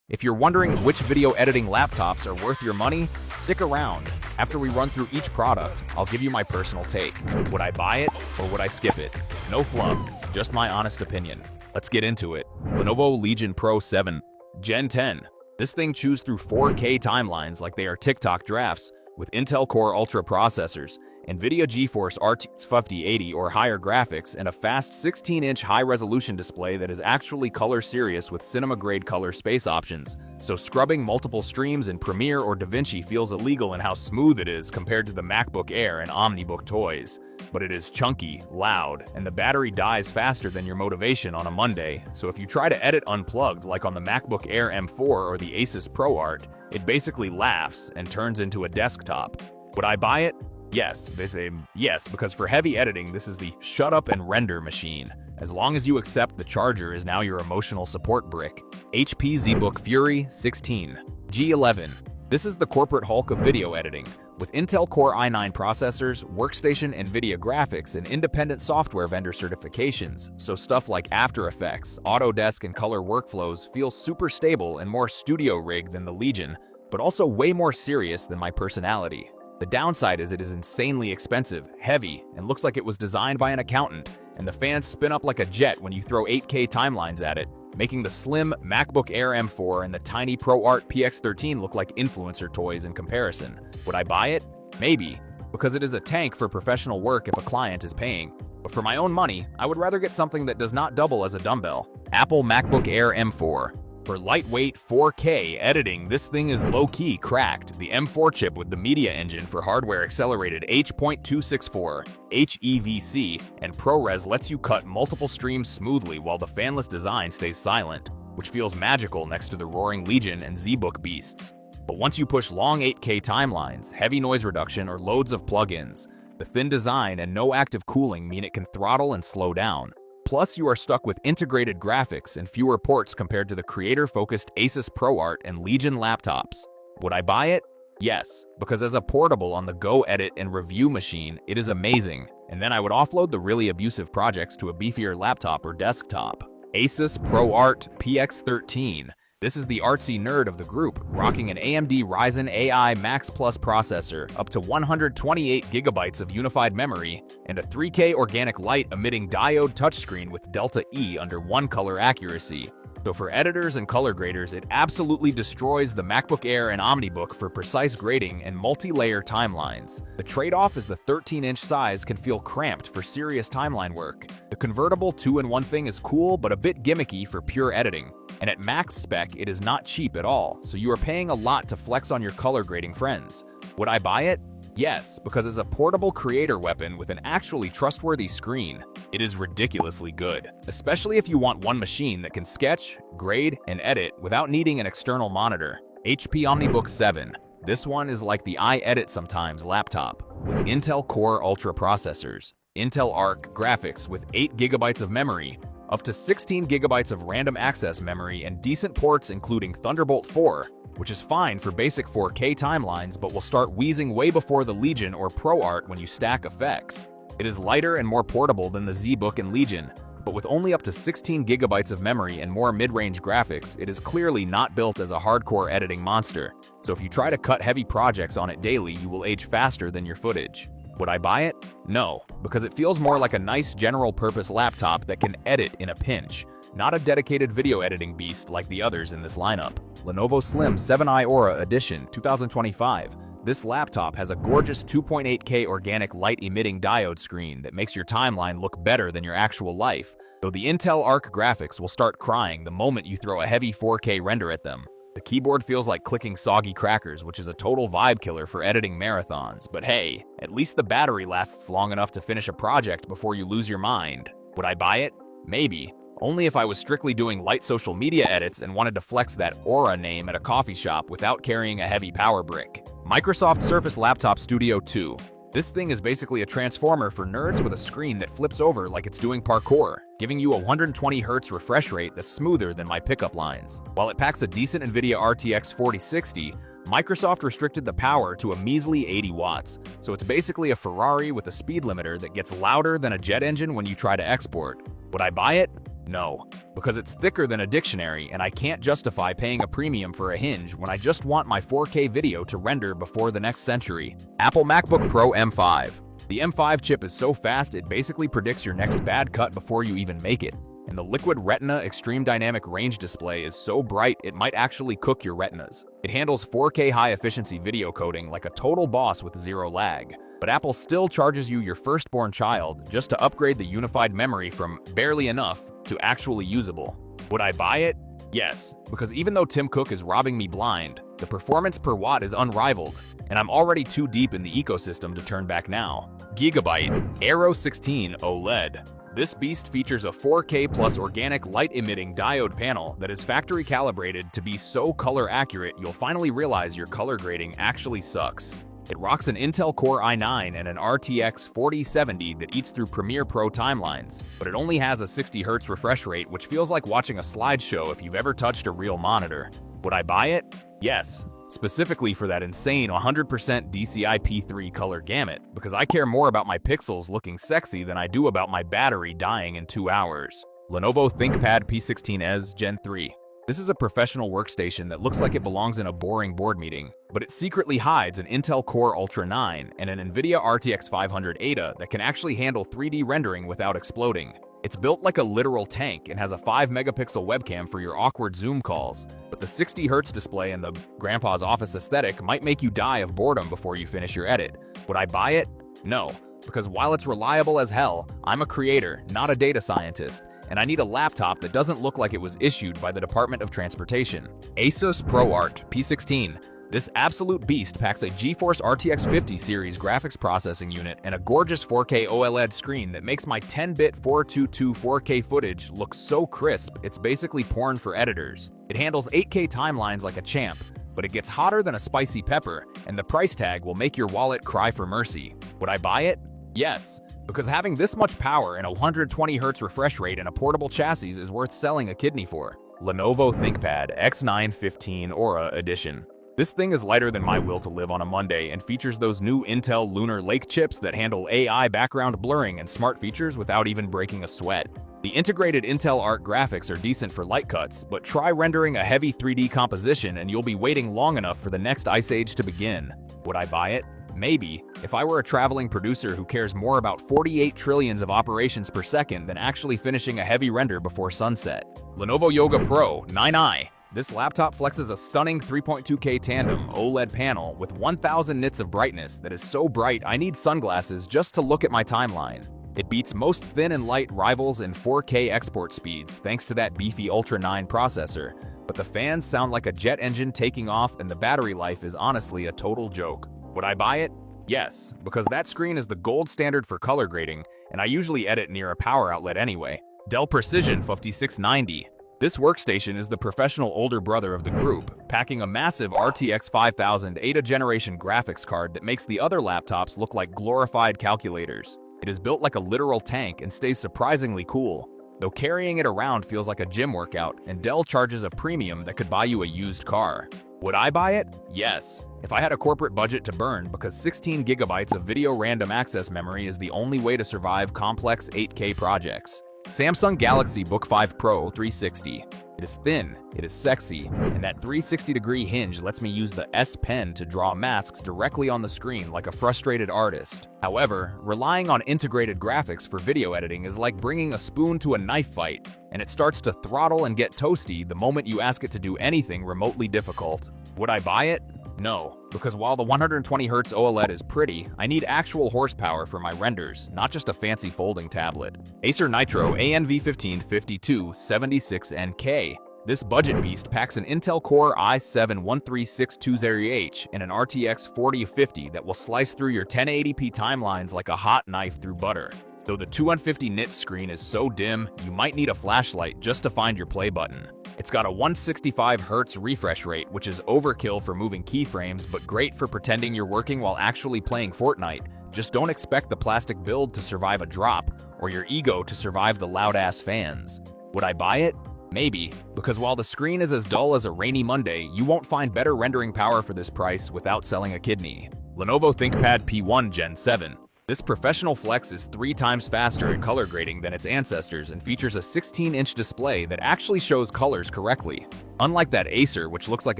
If you're wondering which video editing laptops are worth your money, stick around. After we run through each product, I'll give you my personal take. Would I buy it or would I skip it? No fluff, just my honest opinion. Let's get into it. Lenovo Legion Pro 7 Gen 10. This thing chews through 4K timelines like they are TikTok drafts with Intel Core Ultra processors, NVIDIA GeForce RTX 5080 or higher graphics, and a fast 16-inch high-resolution display that is actually color serious with cinema-grade color space options. So scrubbing multiple streams in Premiere or DaVinci feels illegal in how smooth it is compared to the MacBook Air and Omnibook toys. But it is chunky, loud, and the battery dies faster than your motivation on a Monday, so if you try to edit unplugged like on the MacBook Air M4 or the ASUS ProArt, it basically laughs and turns into a desktop. Would I buy it? Yes, they say yes, because for heavy editing, this is the shut up and render machine. As long as you accept the charger is now your emotional support brick. HP ZBook Fury 16 G11. This is the corporate Hulk of video editing. With Intel Core i9 processors, workstation NVIDIA graphics, and independent software vendor certifications, so stuff like After Effects, Autodesk, and Color Workflows feel super stable and more studio rig than the Legion, but also way more serious than my personality. The downside is it is insanely expensive, heavy, and looks like it was designed by an accountant, and the fans spin up like a jet when you throw 8K timelines at it, making the slim MacBook Air M4 and the tiny ProArt P16 look like influencer toys in comparison. Would I buy it? Maybe, because it is a tank for professional work if a client is paying. But for my own money, I would rather get something that does not double as a dumbbell. Apple MacBook Air M4. For lightweight 4K editing, this thing is low-key cracked. The M4 chip with the media engine for hardware-accelerated H.264 HEVC and ProRes lets you cut multiple streams smoothly while the fanless design stays silent, which feels magical next to the roaring Legion and ZBook beasts. But once you push long 8K timelines, heavy noise reduction, or loads of plugins, the thin design and no active cooling mean it can throttle and slow down. Plus, you are stuck with integrated graphics and fewer ports compared to the creator-focused ASUS ProArt and Legion laptops. Would I buy it? Yes, because as a portable on-the-go edit and review machine, it is amazing, and then I would offload the really abusive projects to a beefier laptop or desktop. ASUS ProArt P16. This is the artsy nerd of the group, rocking an AMD Ryzen AI Max Plus processor, up to 128GB of unified memory, and a 3K organic light emitting diode touchscreen with Delta E under one color accuracy. So for editors and color graders, it absolutely destroys the MacBook Air and Omnibook for precise grading and multi-layer timelines. The trade-off is the 13-inch size can feel cramped for serious timeline work. The convertible 2-in-1 thing is cool but a bit gimmicky for pure editing. And at max spec, it is not cheap at all, so you are paying a lot to flex on your color grading friends. Would I buy it? Yes, because as a portable creator weapon with an actually trustworthy screen, it is ridiculously good, especially if you want one machine that can sketch, grade, and edit without needing an external monitor. HP OmniBook 7. This one is like the I edit sometimes laptop, with Intel Core Ultra processors, Intel Arc graphics with 8GB of memory, up to 16GB of random access memory, and decent ports including Thunderbolt 4, which is fine for basic 4K timelines but will start wheezing way before the Legion or ProArt when you stack effects. It is lighter and more portable than the ZBook and Legion, but with only up to 16GB of memory and more mid-range graphics, it is clearly not built as a hardcore editing monster, so if you try to cut heavy projects on it daily, you will age faster than your footage. Would I buy it? No, because it feels more like a nice general-purpose laptop that can edit in a pinch, not a dedicated video editing beast like the others in this lineup. Lenovo Slim 7i Aura Edition 2025. This laptop has a gorgeous 2.8K organic light-emitting diode screen that makes your timeline look better than your actual life, though the Intel Arc graphics will start crying the moment you throw a heavy 4K render at them. The keyboard feels like clicking soggy crackers, which is a total vibe killer for editing marathons, but hey, at least the battery lasts long enough to finish a project before you lose your mind. Would I buy it? Maybe. Only if I was strictly doing light social media edits and wanted to flex that Aura name at a coffee shop without carrying a heavy power brick. Microsoft Surface Laptop Studio 2. This thing is basically a transformer for nerds with a screen that flips over like it's doing parkour, giving you a 120Hz refresh rate that's smoother than my pickup lines. While it packs a decent NVIDIA RTX 4060, Microsoft restricted the power to a measly 80 watts, so it's basically a Ferrari with a speed limiter that gets louder than a jet engine when you try to export. Would I buy it? No, because it's thicker than a dictionary and I can't justify paying a premium for a hinge when I just want my 4K video to render before the next century. Apple MacBook Pro M5. The M5 chip is so fast it basically predicts your next bad cut before you even make it. And the Liquid Retina Extreme Dynamic Range display is so bright it might actually cook your retinas. It handles 4K high-efficiency video coding like a total boss with zero lag. But Apple still charges you your firstborn child just to upgrade the unified memory from barely enough to actually usable. Would I buy it? Yes, because even though Tim Cook is robbing me blind, the performance per watt is unrivaled, and I'm already too deep in the ecosystem to turn back now. Gigabyte Aero 16 OLED. This beast features a 4K plus organic light-emitting diode panel that is factory calibrated to be so color accurate you'll finally realize your color grading actually sucks. It rocks an Intel Core i9 and an RTX 4070 that eats through Premiere Pro timelines, but it only has a 60Hz refresh rate, which feels like watching a slideshow if you've ever touched a real monitor. Would I buy it? Yes, specifically for that insane 100% DCI-P3 color gamut, because I care more about my pixels looking sexy than I do about my battery dying in 2 hours. Lenovo ThinkPad P16 Gen 3. This is a professional workstation that looks like it belongs in a boring board meeting, but it secretly hides an Intel Core Ultra 9 and an NVIDIA RTX 500 Ada that can actually handle 3D rendering without exploding. It's built like a literal tank and has a 5-megapixel webcam for your awkward Zoom calls, but the 60Hz display and the grandpa's office aesthetic might make you die of boredom before you finish your edit. Would I buy it? No, because while it's reliable as hell, I'm a creator, not a data scientist, and I need a laptop that doesn't look like it was issued by the Department of Transportation. ASUS ProArt P16. This absolute beast packs a GeForce RTX 50 series graphics processing unit and a gorgeous 4K OLED screen that makes my 10-bit 422 4K footage look so crisp it's basically porn for editors. It handles 8K timelines like a champ, but it gets hotter than a spicy pepper, and the price tag will make your wallet cry for mercy. Would I buy it? Yes, because having this much power and a 120Hz refresh rate and a portable chassis is worth selling a kidney for. Lenovo ThinkPad X915 Aura Edition. This thing is lighter than my will to live on a Monday and features those new Intel Lunar Lake chips that handle AI background blurring and smart features without even breaking a sweat. The integrated Intel Art graphics are decent for light cuts, but try rendering a heavy 3D composition and you'll be waiting long enough for the next ice age to begin. Would I buy it? Maybe, if I were a traveling producer who cares more about 48 trillions of operations per second than actually finishing a heavy render before sunset. Lenovo Yoga Pro 9i. This laptop flexes a stunning 3.2K tandem OLED panel with 1000 nits of brightness that is so bright I need sunglasses just to look at my timeline. It beats most thin and light rivals in 4K export speeds thanks to that beefy Ultra 9 processor, but the fans sound like a jet engine taking off and the battery life is honestly a total joke. Would I buy it? Yes, because that screen is the gold standard for color grading, and I usually edit near a power outlet anyway. Dell Precision 5690. This workstation is the professional older brother of the group, packing a massive RTX 5000 Ada generation graphics card that makes the other laptops look like glorified calculators. It is built like a literal tank and stays surprisingly cool, though carrying it around feels like a gym workout, and Dell charges a premium that could buy you a used car. Would I buy it? Yes, if I had a corporate budget to burn, because 16 gigabytes of video random access memory is the only way to survive complex 8K projects. Samsung Galaxy Book 5 Pro 360. It is thin, it is sexy, and that 360-degree hinge lets me use the S Pen to draw masks directly on the screen like a frustrated artist. However, relying on integrated graphics for video editing is like bringing a spoon to a knife fight, and it starts to throttle and get toasty the moment you ask it to do anything remotely difficult. Would I buy it? No, because while the 120Hz OLED is pretty, I need actual horsepower for my renders, not just a fancy folding tablet. Acer Nitro ANV155276NK. This budget beast packs an Intel Core i7-13620H and an RTX 4050 that will slice through your 1080p timelines like a hot knife through butter. Though the 250 nits screen is so dim, you might need a flashlight just to find your play button. It's got a 165Hz refresh rate, which is overkill for moving keyframes but great for pretending you're working while actually playing Fortnite. Just don't expect the plastic build to survive a drop, or your ego to survive the loud-ass fans. Would I buy it? Maybe, because while the screen is as dull as a rainy Monday, you won't find better rendering power for this price without selling a kidney. Lenovo ThinkPad P1 Gen 7. This professional flex is 3 times faster at color grading than its ancestors and features a 16-inch display that actually shows colors correctly. Unlike that Acer, which looks like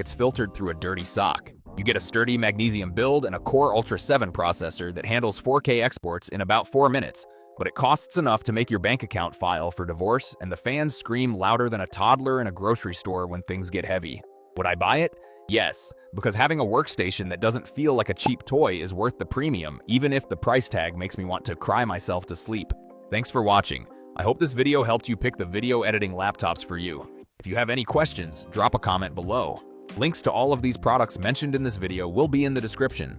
it's filtered through a dirty sock. You get a sturdy magnesium build and a Core Ultra 7 processor that handles 4K exports in about 4 minutes, but it costs enough to make your bank account file for divorce, and the fans scream louder than a toddler in a grocery store when things get heavy. Would I buy it? Yes, because having a workstation that doesn't feel like a cheap toy is worth the premium, even if the price tag makes me want to cry myself to sleep. Thanks for watching. I hope this video helped you pick the video editing laptops for you. If you have any questions, drop a comment below. Links to all of these products mentioned in this video will be in the description.